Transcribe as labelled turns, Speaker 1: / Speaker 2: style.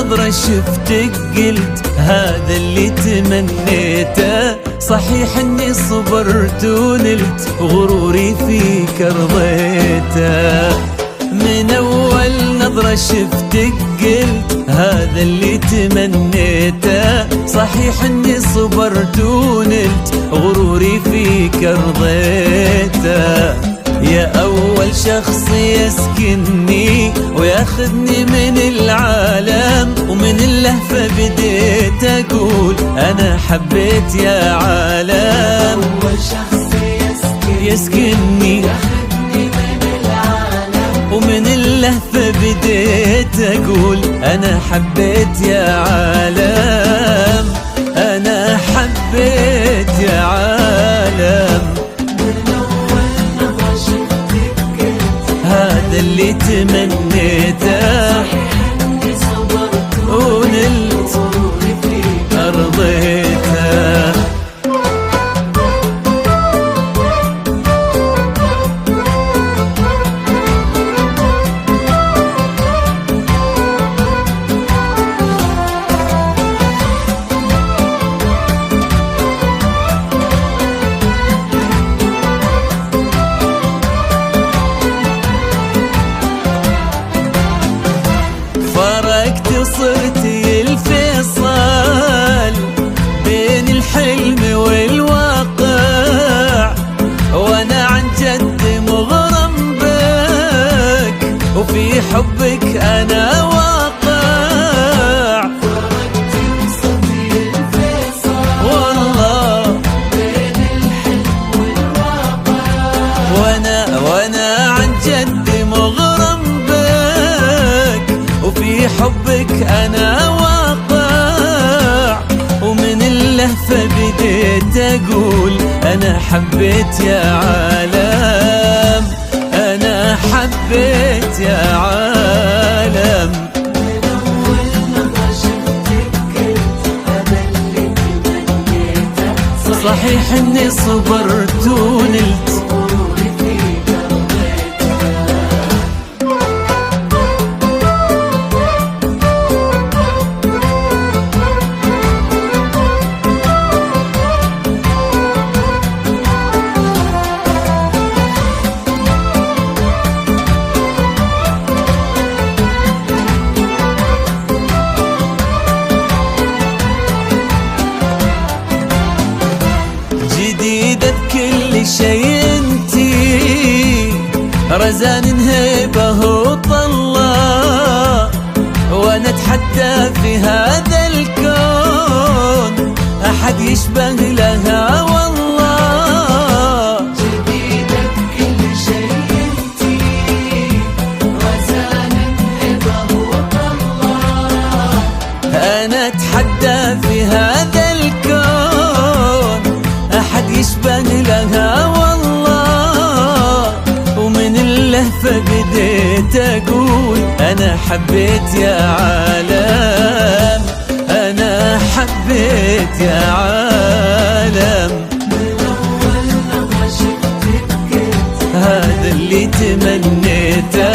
Speaker 1: نظرة شفتك قلت هذا اللي تمنيته. صحيح اني صبرت ونلت غروري فيك رضيته. من اول نظرة شفتك قلت هذا اللي تمنيته. صحيح اني صبرت ونلت غروري فيك رضيته. يا أول شخص يسكنني وياخذني من العالم، ومن اللهفة بديت أقول أنا حبيت يا عالم.
Speaker 2: أول شخص
Speaker 1: يسكنني
Speaker 2: ياخذني من العالم،
Speaker 1: ومن اللهفة بديت أقول أنا حبيت يا عالم. أنا حبيت يا عالم. هذا اللي تمنيته.
Speaker 2: إني صبرت
Speaker 1: ونلت
Speaker 2: غروري فيك
Speaker 1: رضيته. صرتي الفيصل بين الحلم والواقع، وانا عن جد مغرم بك وفي حبك انا واقع.
Speaker 2: فرقتي وصرتي الفيصل
Speaker 1: والله
Speaker 2: بين الحلم والواقع،
Speaker 1: وانا عن جد مغرم بك وفي حبك أنا واقع. ومن اللهفة بديت أقول أنا حبيت يا عالم. أنا حبيت يا عالم.
Speaker 2: من أول نظرة شفتك قلت هذا اللي تمنيته.
Speaker 1: صحيح إني صبرت ونلت
Speaker 2: غروري فيك رضيته.
Speaker 1: جديدة بكل شيء انتي، رزان هيبة وطلة، وانا اتحدى في هذا الكون احد يشبه لها والله.
Speaker 2: جديدة بكل شيء انتي، رزان هبة وطلة،
Speaker 1: انا اتحدى في هذا الكون احد يشبه لها والله. ومن اللهفة بديت اقول انا حبيت يا عالم. انا حبيت يا عالم.
Speaker 2: من أول نظرة شفتك قلت
Speaker 1: هذا اللي تمنيته.